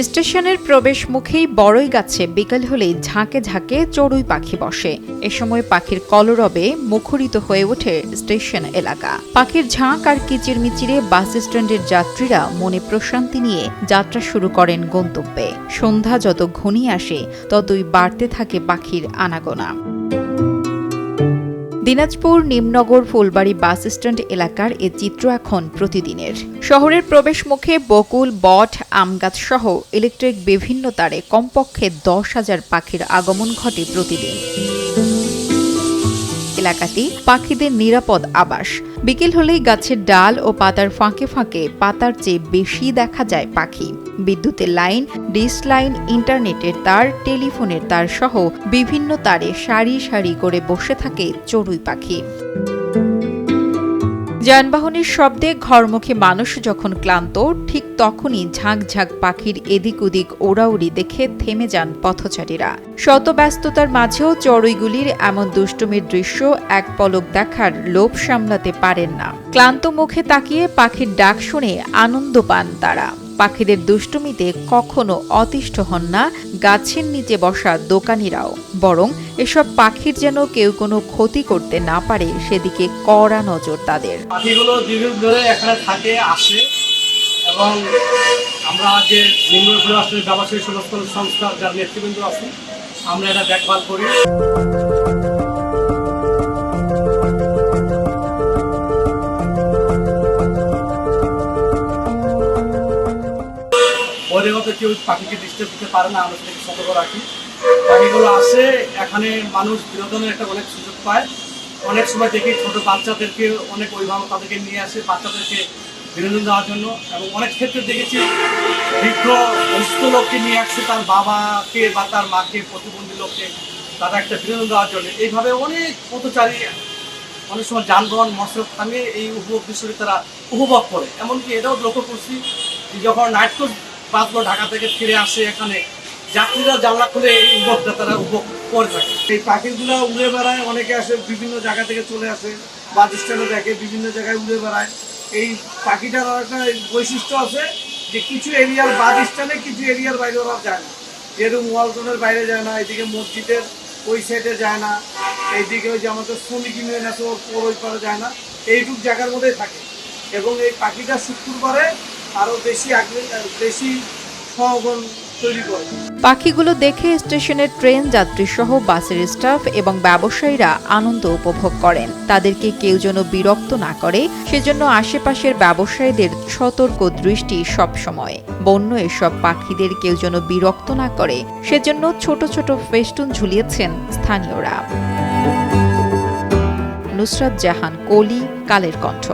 স্টেশনের প্রবেশ মুখেই বড়ই গাছে বিকেল হলেই ঝাঁকে ঝাঁকে চড়ুই পাখি বসে। এ সময় পাখির কলরবে মুখরিত হয়ে ওঠে স্টেশন এলাকা। পাখির ঝাঁক আর কিচিরমিচিরে বাস স্ট্যান্ডের যাত্রীরা মনে প্রশান্তি নিয়ে যাত্রা শুরু করেন গন্তব্যে। সন্ধ্যা যত ঘনিয়ে আসে ততই বাড়তে থাকে পাখির আনাগোনা। দিনাজপুর নিমনগর ফুলবাড়ি বাস স্ট্যান্ড এলাকার এ চিত্র এখন প্রতিদিনের। শহরের প্রবেশ মুখে বকুল, বট, আমগাছ সহ ইলেকট্রিক বিভিন্ন তারে কমপক্ষে 10,000 পাখির আগমন ঘটে প্রতিদিন। এলাকাটি পাখিদের নিরাপদ আবাস। বিকেল হলেই গাছের ডাল ও পাতার ফাঁকে ফাঁকে পাতার চেয়ে বেশি দেখা যায় পাখি। বিদ্যুতের লাইন, ডিশ লাইন, ইন্টারনেটের তার, টেলিফোনের তার সহ বিভিন্ন তারে সারি সারি করে বসে থাকে চড়ুই পাখি। যানবাহনের শব্দে ঘরমুখী মানুষ যখন ক্লান্ত, ঠিক তখনই ঝাঁক ঝাঁক পাখির এদিক ওদিক ওড়াউড়ি দেখে থেমে যান পথচারীরা। শত ব্যস্ততার মাঝেও চড়ুইগুলির এমন দুষ্টুমির দৃশ্য এক পলক দেখার লোভ সামলাতে পারেন না। ক্লান্ত মুখে তাকিয়ে পাখির ডাক শুনে আনন্দ পান তারা। পাখিদের দুষ্টুমিতে কখনো অতিষ্ঠ হন না গাছের নিচে বসা দোকানিরাও, বরং এসব পাখির যেন কেউ কোনো ক্ষতি করতে না পারে সেদিকে কড়া নজর তাদের। পাখিগুলো দীর্ঘদিন ধরে এখানে থাকে, আসে এবং আমরা যে নিম্নপুর রাষ্ট্রের ব্যবসায়ী সংস্থা যার নেতৃবৃন্দ আছে আমরা এটা দেখভাল করি। পরিবর্তে কেউ পাখিকে ডিস্টার্ব দিতে পারে না, আমরা সেটাকে সতর্ক রাখি। পাখিগুলো আসে, এখানে মানুষ বিনোদনের একটা অনেক সুযোগ পায়। অনেক সময় দেখি ছোট বাচ্চাদেরকে অনেক অভিভাবক তাদেরকে নিয়ে আসে বাচ্চাদেরকে বিনোদন দেওয়ার জন্য, এবং অনেক ক্ষেত্রে দেখেছি বৃদ্ধ অসুস্থ লোককে নিয়ে আসছে তার বাবাকে বা তার মাকে, প্রতিবন্ধী লোককে তারা একটা বিনোদন দেওয়ার জন্য। এইভাবে অনেক পথচারী অনেক সময় যানবাহন মশরফ থামে এই উপভোগ দৃশ্যটি তারা উপভোগ করে। এমনকি এটাও লক্ষ্য করছি যখন নাইট কোচ বাসগুলো ঢাকা থেকে ফিরে আসে, এখানে যাত্রীরা জানলা খুলে এই উপভোগটা তারা উপভোগ করে থাকে। এই পাখিগুলো উড়ে বেড়ায়, অনেকে আসে বিভিন্ন জায়গা থেকে চলে আসে, বাস স্ট্যান্ডে দেখে বিভিন্ন জায়গায় উড়ে বেড়ায়। এই পাখিটার একটা বৈশিষ্ট্য আছে যে কিছু এরিয়ার বাস স্ট্যান্ডে, কিছু এরিয়ার বাইরে ওরা যায় না। যেরকম ওয়ালটনের বাইরে যায় না, এইদিকে মসজিদের ওই সাইডে যায় না, এইদিকে ওই যে আমাদের শ্রমিক ইউনিয়ন আছে ওই পারে যায় না, এইটুক জায়গার মধ্যেই থাকে। এবং এই পাখিটা শুক্রবারে আরো বেশি সমাগম তৈরি করে। পাখিগুলো দেখে স্টেশনের ট্রেন যাত্রী সহ বাসের স্টাফ এবং ব্যবসায়ীরা আনন্দ উপভোগ করেন। তাদেরকে কেউ যেন বিরক্ত না করে সেজন্য আশেপাশের ব্যবসায়ীদের সতর্ক দৃষ্টি সবসময়। বন্য এসব পাখিদের কেউ যেন বিরক্ত না করে সেজন্য ছোট ছোট ফেস্টুন ঝুলিয়েছেন স্থানীয়রা। নুসরাত জাহান কলি, কালের কণ্ঠ।